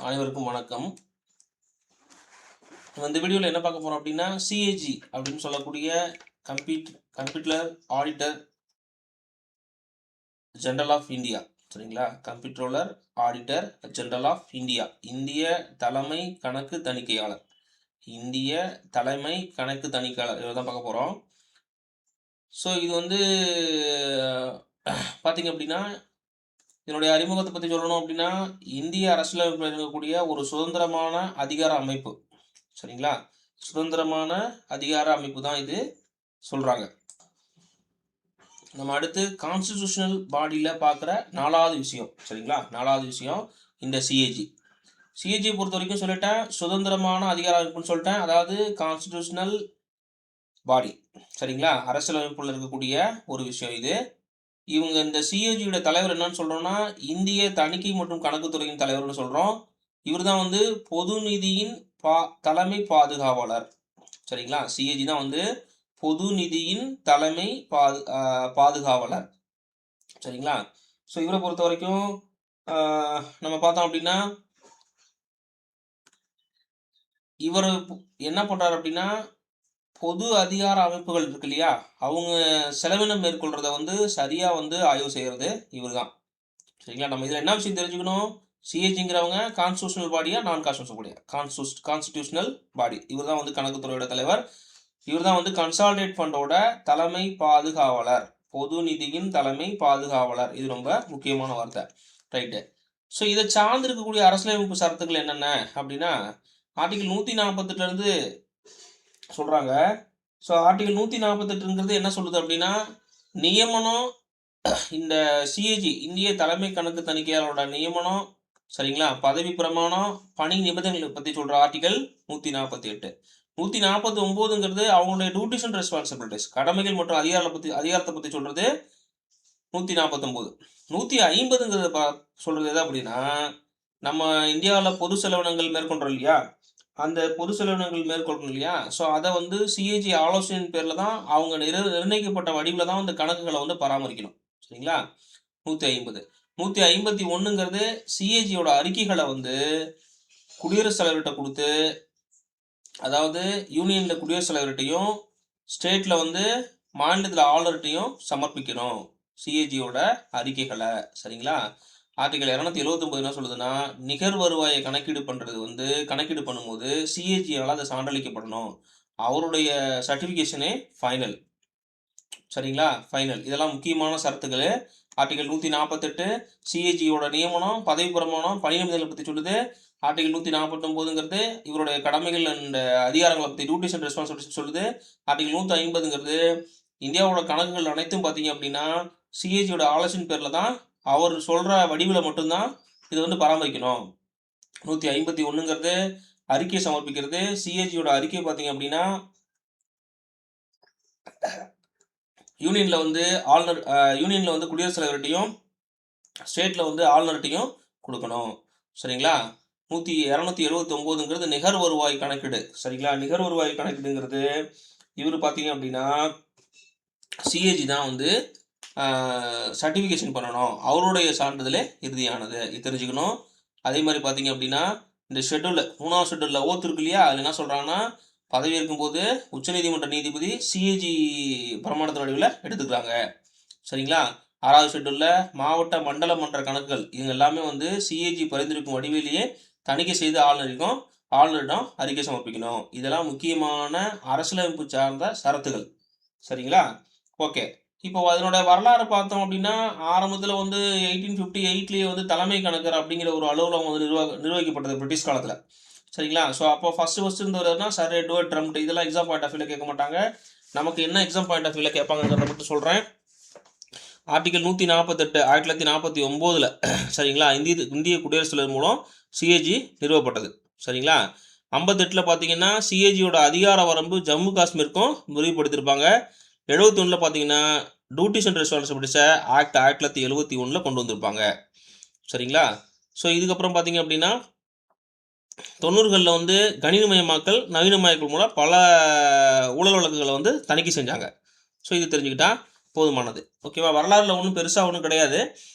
அனைவருக்கும் வணக்கம். இந்த வீடியோவில் என்ன பார்க்க போகிறோம் அப்படின்னா சிஏஜி அப்படின்னு சொல்லக்கூடிய comptroller auditor general of India. சரிங்களா? Comptroller auditor general of India, இந்திய தலைமை கணக்கு தணிக்கையாளர். இந்திய தலைமை கணக்கு தணிக்கையாளர் இதை தான் பார்க்க போகிறோம். ஸோ இது பார்த்தீங்க அப்படின்னா இதனுடைய அறிமுகத்தை பற்றி சொல்லணும் அப்படின்னா இந்திய அரசியலமைப்பில் இருக்கக்கூடிய ஒரு சுதந்திரமான அதிகார அமைப்பு. சரிங்களா? சுதந்திரமான அதிகார அமைப்பு தான் இது சொல்கிறாங்க. நம்ம அடுத்து கான்ஸ்டிடியூஷனல் பாடியில் பார்க்குற நாலாவது விஷயம். சரிங்களா? நாலாவது விஷயம் இந்த சிஏஜி பொறுத்த வரைக்கும் சொல்லிட்டேன், சுதந்திரமான அதிகார அமைப்புன்னு சொல்லிட்டேன். அதாவது கான்ஸ்டிடியூஷனல் பாடி. சரிங்களா? அரசியலமைப்பில் இருக்கக்கூடிய ஒரு விஷயம் இது. இவங்க இந்த சிஏஜியோட தலைவர் என்னன்னு சொல்கிறோம்னா இந்திய தணிக்கை மற்றும் கணக்குத்துறையின் தலைவர்னு சொல்கிறோம். இவர் தான் பொது நிதியின் தலைமை பாதுகாவலர். சரிங்களா? சிஏஜி தான் பொது நிதியின் தலைமை பாதுகாவலர். சரிங்களா? ஸோ இவரை பொறுத்த வரைக்கும் நம்ம பார்த்தோம் அப்படின்னா இவர் என்ன பண்ணுறாரு அப்படின்னா பொது அதிகார அமைப்புகள் இருக்கு இல்லையா, அவங்க செலவினம் மேற்கொள்றத சரியாக ஆய்வு செய்கிறது இவர் தான். சரிங்களா? நம்ம இதில் என்ன விஷயம் தெரிஞ்சுக்கணும், சிஏஜிங்கிறவங்க கான்ஸ்டியூஷனல் பாடியா நான் கான்ஸ்டியூஷனல் பாடியா? Constitutional body. இவர் தான் கணக்குத்துறையோட தலைவர். இவர் தான் கன்சாலிடேட் ஃபண்டோட தலைமை பாதுகாவலர், பொது நிதியின் தலைமை பாதுகாவலர். இது ரொம்ப முக்கியமான வார்த்தை. ரைட்டு. ஸோ இதை சார்ந்து இருக்கக்கூடிய அரசியலமைப்பு சரத்துக்கள் என்னென்ன அப்படின்னா ஆர்டிகல் 148 சொல்கிறாங்க. ஸோ ஆர்டிகல் 148 என்ன சொல்லுது அப்படின்னா நியமனம், இந்த சிஏஜி இந்திய தலைமை கணக்கு தணிக்கையாளரோட நியமனம், சரிங்களா, பதவி பிரமாணம், பணி நிபந்தனைகளை பற்றி சொல்கிற ஆர்டிகல் 148. 149 அவங்களுடைய டியூட்டிஸ் அண்ட் ரெஸ்பான்சிபிலிட்டிஸ், கடமைகள் மற்றும் அதிகாரத்தை பற்றி சொல்கிறது 149. 150 சொல்கிறது எது அப்படின்னா நம்ம இந்தியாவில் பொது செலவினங்கள் மேற்கொள்கிறோம் இல்லையா, அந்த பொது செலவினங்கள் மேற்கொள்ளணும் இல்லையா, ஸோ அதை சிஏஜி ஆலோசனையின் பேரில் தான் அவங்க நிர்ணயிக்கப்பட்ட வடிவில் தான் கணக்குகளை பராமரிக்கணும். சரிங்களா? 150. 151 சிஏஜியோட அறிக்கைகளை குடியரசுத் தலைவர்கிட்ட கொடுத்து, அதாவது யூனியனில் குடியரசுத் தலைவர்கிட்டையும் ஸ்டேட்டில் மாநிலத்தில் ஆளுநர்கிட்டையும் சமர்ப்பிக்கணும் சிஏஜியோட அறிக்கைகளை. சரிங்களா? ஆர்டிகல் 279 என்ன சொல்லுதுன்னா நிகர் வருவாயை கணக்கீடு பண்ணுறது கணக்கீடு பண்ணும்போது சிஏஜியால் அதை சான்றளிக்கப்படணும். அவருடைய சர்டிஃபிகேஷனே ஃபைனல். சரிங்களா? ஃபைனல். இதெல்லாம் முக்கியமான சரத்துக்கள். ஆர்டிகல் 148 சிஏஜியோட நியமனம், பதவி பிரமாணம், பணி நிபந்தனைகளை பற்றி சொல்லுது. ஆர்டிகல் 149 இவருடைய கடமைகள் அண்ட் அதிகாரங்களை பற்றி டியூட்டிஸ் அண்ட் ரெஸ்பான்சிபிலிட்டிஸ் சொல்லுது. ஆர்டிகல் 150 இந்தியாவோட கணக்குகள் அனைத்தும் பார்த்தீங்க அப்படின்னா சிஏஜியோட ஆலோசனை பேரில் தான் அவர் சொல்கிற வடிவில் மட்டும்தான் இது பராமரிக்கணும். 151 அறிக்கை சமர்ப்பிக்கிறது. சிஏஜியோட அறிக்கை பார்த்தீங்க அப்படின்னா யூனியனில் ஆளுநர், யூனியனில் குடியரசுத் தலைவர்கிட்டையும் ஸ்டேட்டில் ஆளுநர்கிட்டையும் கொடுக்கணும். சரிங்களா? 279 நிகர் வருவாய் கணக்கீடு. சரிங்களா? நிகர் வருவாய் கணக்கீடுங்கிறது இவர் பார்த்தீங்க அப்படின்னா சிஏஜி தான் சர்டிஃபிகேஷன் பண்ணணும். அவருடைய சான்றிதழே இறுதியானது, இது தெரிஞ்சுக்கணும். அதே மாதிரி பார்த்தீங்க அப்படின்னா இந்த ஷெட்யூலில் 3ஆவது ஷெட்யூலில் ஓத்து இருக்கு இல்லையா, அதில் என்ன சொல்கிறாங்கன்னா பதவி இருக்கும்போது உச்சநீதிமன்ற நீதிபதி சிஏஜி பிரமாணத்தின் வடிவில் எடுத்துக்கிறாங்க. சரிங்களா? 6ஆவது ஷெட்யூலில் மாவட்ட மண்டல மன்ற கணக்குகள் இவங்க எல்லாமே சிஏஜி பரிந்துரைக்கும் வடிவிலேயே தணிக்கை செய்து ஆளுநரிடம் அறிக்கை சமர்ப்பிக்கணும். இதெல்லாம் முக்கியமான அரசியலமைப்பு சார்ந்த சரத்துகள். சரிங்களா? ஓகே. இப்போ அதனோட வரலாறு பார்த்தோம் அப்படின்னா ஆரம்பத்தில் 1858 தலைமை கணக்கர் அப்படிங்கிற ஒரு அலுவலகம் நிர்வகிக்கப்பட்டது பிரிட்டிஷ் காலத்தில். சரிங்களா? ஸோ அப்போ ஃபஸ்ட்டு இருந்தவர்னா சர் எட்வர்ட் ட்ரம்ட். இதெல்லாம் எக்ஸாம் பாயிண்ட் ஆஃப் வியூவில் கேட்க மாட்டாங்க. நமக்கு என்ன எக்ஸாம் பாயிண்ட் ஆஃப் வியூவில் கேட்பாங்கிறத மட்டும் சொல்கிறேன். ஆர்டிகல் 148 1949 சரிங்களா, இந்திய குடியரசுத் தலைவர் மூலம் சிஏஜி நிறுவப்பட்டது. சரிங்களா? 58 பார்த்தீங்கன்னா சிஏஜியோட அதிகார வரம்பு ஜம்மு காஷ்மீருக்கும் விரிவுபடுத்தியிருப்பாங்க. 71 பார்த்தீங்கன்னா டியூட்டிஸ் அண்ட் ரெஸ்பான்சிபிலிட்டிஸை ஆக்ட் 1971 கொண்டு வந்திருப்பாங்க. சரிங்களா? ஸோ இதுக்கப்புறம் பார்த்தீங்க அப்படின்னா 90களில் கணினிமயமாக்கல், நவீனமயமாக்கல் மூலம் பல ஊழல் வழக்குகளை தணிக்கை செஞ்சாங்க. ஸோ இது தெரிஞ்சுக்கிட்டா போதுமானது. ஓகேவா? வரலாறுல ஒன்றும் பெருசாக ஒன்றும் கிடையாது.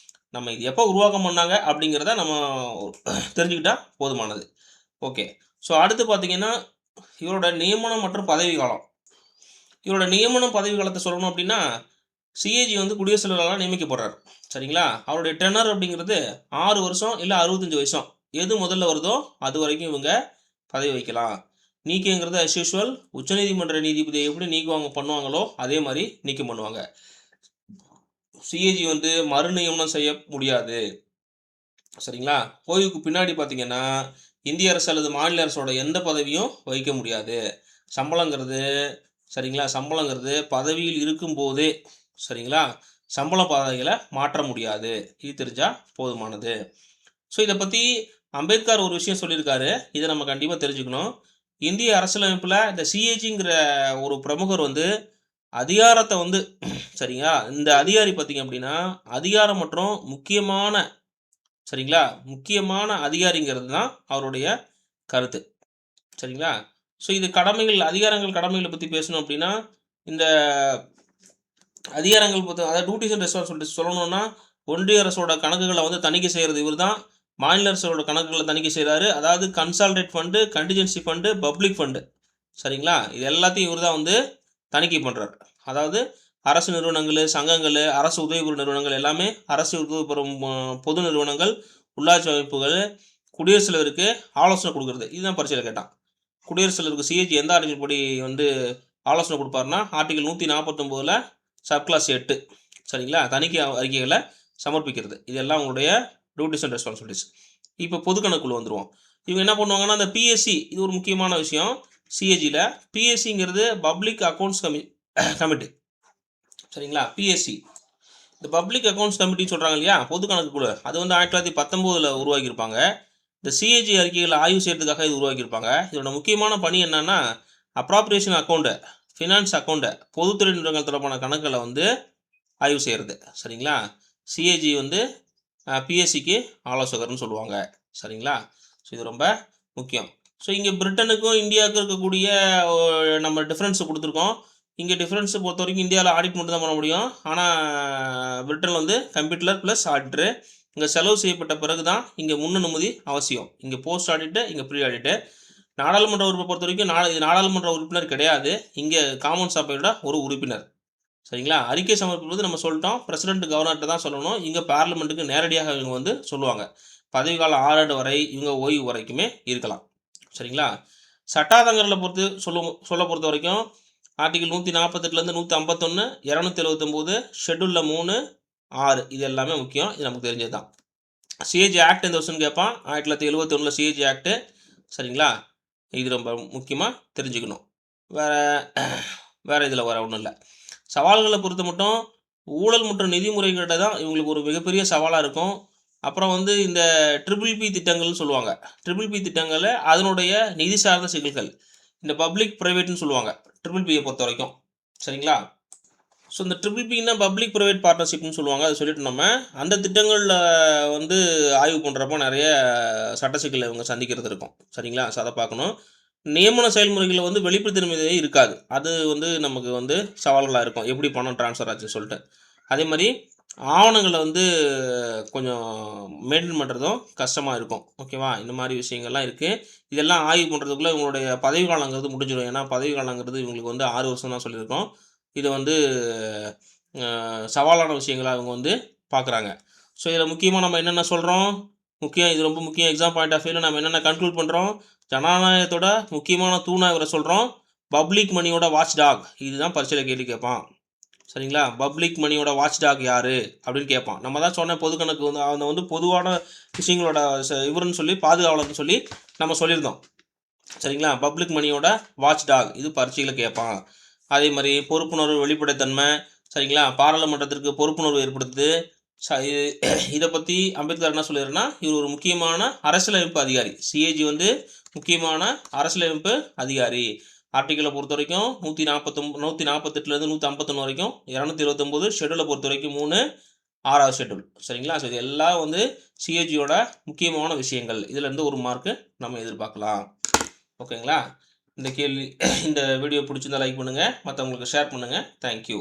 நம்ம இது எப்போ உருவாக்கம் பண்ணாங்க அப்படிங்கிறத நம்ம தெரிஞ்சுக்கிட்டா போதுமானது. ஓகே. ஸோ அடுத்து பார்த்தீங்கன்னா, இவரோட நியமனம் மற்றும் பதவி காலம். இவரோட நியமனம் பதவி காலத்த சொல்லணும் அப்படின்னா, சிஏஜி வந்து குடியரசுத் தலைவரால நியமிக்கப்படுறாரு. சரிங்களா? அவருடைய டெனர் அப்படிங்கிறது 6 வருஷம் இல்ல 65 வருஷம். எது முதல்ல வருதோ அதுவரைக்கும் இவங்க பதவி வகிக்கலாம். நீக்கங்கிறது அஸ் யூசுவல் உச்சநீதிமன்ற நீதிபதியை எப்படி நீக்குவாங்க பண்ணுவாங்களோ அதே மாரி நீக்கம் பண்ணுவாங்க. சிஏஜி வந்து மறுநியமனம் செய்ய முடியாது. சரிங்களா? ஓய்வுக்கு பின்னாடி பார்த்தீங்கன்னா, இந்திய அரசு அல்லது மாநில அரசோட எந்த பதவியும் வகிக்க முடியாது. சம்பளங்கிறது சரிங்களா? சம்பளங்கிறது பதவியில் இருக்கும்போதே சரிங்களா? சம்பள பதவிகள மாற்ற முடியாது. இது தெரிஞ்சா போதுமானது. ஸோ இத பத்தி அம்பேத்கர் ஒரு விஷயம் சொல்லியிருக்காரு. இத நம்ம கண்டிப்பா தெரிஞ்சுக்கணும். இந்திய அரசியலமைப்புல இந்த சிஏஜிங்கிற ஒரு பிரமுகர் வந்து அதிகாரத்த வந்து சரிங்களா? இந்த அதிகாரி பார்த்தீங்க அப்படின்னா, அதிகாரம் மற்றும் முக்கியமான சரிங்களா? முக்கியமான அதிகாரிங்கிறது தான் அவருடைய கருத்து. சரிங்களா? ஸோ இது கடமைகள், அதிகாரங்கள், கடமைகள பத்தி பேசணும் அப்படின்னா, இந்த அதிகாரங்கள் பொறுத்த அதாவது டியூட்டிஸ் அண்ட் ரெஸ்பான்சிபிலிட்டிஸ் சொல்லணும்னா, ஒன்றிய அரசோட கணக்குகள வந்து தணிக்கை செய்றது இவரு தான். மாநில அரசோட கணக்குகள தணிக்கை செய்றாரு. அதாவது consolidate fund, contingency fund, public fund சரிங்களா? இது எல்லாத்தையும் இவரு தான் வந்து தணிக்கை பண்றாரு. அதாவது அரசு நிறுவனங்களு, சங்கங்களு, அரசு உதவி பெறும் நிறுவனங்கள் எல்லாமே அரசு உதவி பெறும் பொது நிறுவனங்கள், உள்ளாட்சி அமைப்புகள், குடியரசுத் தலைவருக்கு ஆலோசனை குடுக்குறது. இதுதான் பரீட்சையில கேட்டான். குடியரசுத் தலைவருக்கு சிஏஜி எந்த ஆர்டிகிள் படி வந்து ஆலோசனை குடுப்பாருன்னா, ஆர்டிகிள் 149ல சப் கிளாஸ் 8 சரிங்களா? தணிக்கை அறிக்கைகள சமர்ப்பிக்கிறது. இதெல்லாம் உங்களுடைய டியூட்டிஸ் அண்ட் ரெஸ்பான்சிபிலிட்டீஸ். இப்போ பொது கணக்குக்குள்ள வந்துருவோம். இவங்க என்ன பண்ணுவாங்கன்னா, அந்த பிஎஸ்சி இது ஒரு முக்கியமான விஷயம். சிஏஜில பிஎஸ்சிங்கிறது பப்ளிக் அக்கவுண்ட்ஸ் கமிட்டி சரிங்களா? பிஎஸ்சி இந்த பப்ளிக் அக்கவுண்ட்ஸ் கமிட்டின்னு சொல்றாங்க இல்லையா? பொது கணக்கு குழு. அது வந்து 1919ல உருவாக்கியிருப்பாங்க. இந்த சிஏஜி அறிக்கைகள ஆய்வு செய்றதுக்காக இது உருவாக்கியிருப்பாங்க. இதோட முக்கியமான பணி என்னன்னா, அப்ராப்ரியேஷன் அக்கவுண்ட், ஃபினான்ஸ் அக்கவுண்ட், பொதுத்துறை நிறுவனங்கள் தொடர்பான கணக்குகள வந்து ஆய்வு செய்றது. சரிங்களா? சிஏஜி வந்து பிஎஸ்சிக்கு ஆலோசகர்ன்னு சொல்லுவாங்க. சரிங்களா? ஸோ இது ரொம்ப முக்கியம். ஸோ இங்க பிரிட்டனுக்கும் இந்தியாவுக்கும் இருக்கக்கூடிய நம்ம டிஃபரன்ஸ் குடுத்துருக்கோம். இங்க டிஃபரன்ஸ் பொறுத்தவரைக்கும் இந்தியால ஆடிட் மட்டும் தான் பண்ண முடியும். ஆனா பிரிட்டன்ல வந்து கம்ப்யூட்டர் பிளஸ் ஆடிட்டர். இங்க செலவு செய்யப்பட்ட பிறகு தான் இங்க முன் அனுமதி அவசியம். இங்க போஸ்ட் ஆடிட், இங்க ப்ரீ ஆடிட். நாடாளுமன்ற உறுப்பை பொறுத்தவரைக்கும் இது நாடாளுமன்ற உறுப்பினர் கிடையாது. இங்க காமன் சபையோட ஒரு உறுப்பினர். சரிங்களா? அறிக்கை சமர்ப்பிப்பது நம்ம சொல்லிட்டோம். பிரசிடென்ட் கவர்னர்ட்ட தான் சொல்லணும். இங்க பார்லிமென்ட்க்கு நேரடியாக இவங்க வந்து சொல்லுவாங்க. பதவிக்காலம் 6 ஆண்டு வரை இவங்க ஓய்வு வரைக்குமே இருக்கலாம். சரிங்களா? சட்டாதங்கள்ல சொல்ல பொறுத்தவரைக்கும் ஆர்டிகிள் 148லேருந்து 151, 279, ஷெட்யூல்ல 3, 6 இது எல்லாமே முக்கியம். இது நமக்கு தெரிஞ்சது தான். சிஏஜி ஆக்ட் எந்த வருஷம்னு கேட்பான். 1971ல சிஏஜி ஆக்ட். சரிங்களா? இது ரொம்ப முக்கியமா தெரிஞ்சுக்கணும். வேற இதுல வேற ஒண்ணும் இல்ல. சவால்கள பொறுத்த மட்டும் ஊழல் மற்றும் நிதி முறைகேடு தான் இவங்களுக்கு ஒரு மிகப்பெரிய சவாலா இருக்கும். அப்புறம் வந்து இந்த ட்ரிபிள்-பி திட்டங்கள்னு சொல்லுவாங்க. ட்ரிபிள்-பி திட்டங்கள்ல அதனுடைய நிதி சார்ந்த சிக்கல்கள். இந்த பப்ளிக் பிரைவேட்ன்னு சொல்லுவாங்க. ட்ரிபிள்-பியை பொறுத்தவரைக்கும். சரிங்களா? ஸோ இந்த ட்ரிபிள்-பின்னா பப்ளிக் பிரைவேட் பார்ட்னர்ஷிப்னு சொல்லுவாங்க. அத சொல்லிட்டு நம்ம அந்த திட்டங்கள்ல வந்து ஆய்வு பண்றப்போ நெறைய சட்ட சிக்கல்ல இவங்க சந்திக்கிறது இருக்கும். சரிங்களா? ஸோ அத பார்க்கணும். நியமன செயல்முறைகள்ல வந்து வெளிப்படைத்தன்மை இருக்காது. அது வந்து நமக்கு வந்து சவால்களா இருக்கும். எப்படி பணம் ட்ரான்ஸ்ஃபர் ஆச்சுன்னு சொல்லிட்டு. அதேமாரி ஆவணங்கள வந்து கொஞ்சம் மெயின்டெயின் பண்ணுறதும் கஷ்டமா இருக்கும். ஓகேவா? இந்த மாரி விஷயங்கள்லாம் இருக்கு. இதெல்லாம் ஆய்வு பண்ணுறதுக்குள்ள இவங்களுடைய பதவி காலங்கிறது முடிஞ்சிடும். ஏன்னா பதவி காலங்கிறது இவங்களுக்கு வந்து 6 வருஷம் தான் சொல்லியிருக்கோம். இத வந்து சவாலான விஷயங்களா இவங்க வந்து பார்க்குறாங்க. ஸோ இதில முக்கியமா நம்ம என்னென்ன சொல்றோம்? இது ரொம்ப முக்கியம். எக்ஸாம் பாயிண்ட் ஆஃப் வியூல நம்ம என்னென்ன கன்க்ளூட் பண்றோம்? ஜனநாயகத்தோட முக்கியமான தூணா இவர சொல்றோம். பப்ளிக் மணியோட வாட்ச் டாக். இதுதான் பரீட்சையில கேள்வி கேட்பான். சரிங்களா? பப்ளிக் மணியோட வாட்ச் டாக் யாரு? அப்படின்னு கேட்பான். நம்ம தான் சொன்ன பொது கணக்கு வந்து அந்த வந்து பொதுவான விஷயங்களோட இவருன்னு சொல்லி பாதுகாவலர்ன்னு சொல்லி நம்ம சொல்லியிருந்தோம். சரிங்களா? பப்ளிக் மணியோட வாட்ச் டாக் இது பரீட்சையில கேட்பான். அதே மாரி பொறுப்புணர்வு, வெளிப்படைத்தன்மை சரிங்களா? பாராளுமன்றத்திற்கு பொறுப்புணர்வு ஏற்படுத்துது. இத பத்தி அம்பேத்கர் என்ன சொல்லியிருக்காருன்னா, இவர் ஒரு முக்கியமான அரசியலமைப்பு அதிகாரி. சிஏஜி வந்து முக்கியமான அரசியலமைப்பு அதிகாரி. ஆர்டிகிள பொறுத்தவரைக்கும் 148லேருந்து 151 வரைக்கும், 229 ஷெட்யூல பொறுத்தவரைக்கும் 3, 6வது ஷெட்யூல். சரிங்களா? ஸோ இது எல்லாம் வந்து சிஏஜியோட முக்கியமான விஷயங்கள். இதுலேருந்து 1 மார்க்கு நம்ம எதிர்பார்க்கலாம். ஓகேங்களா? இந்த வீடியோ பிடிச்சிருந்தா லைக் பண்ணுங்க. மத்தவங்களுக்கு ஷேர் பண்ணுங்க. Thank you.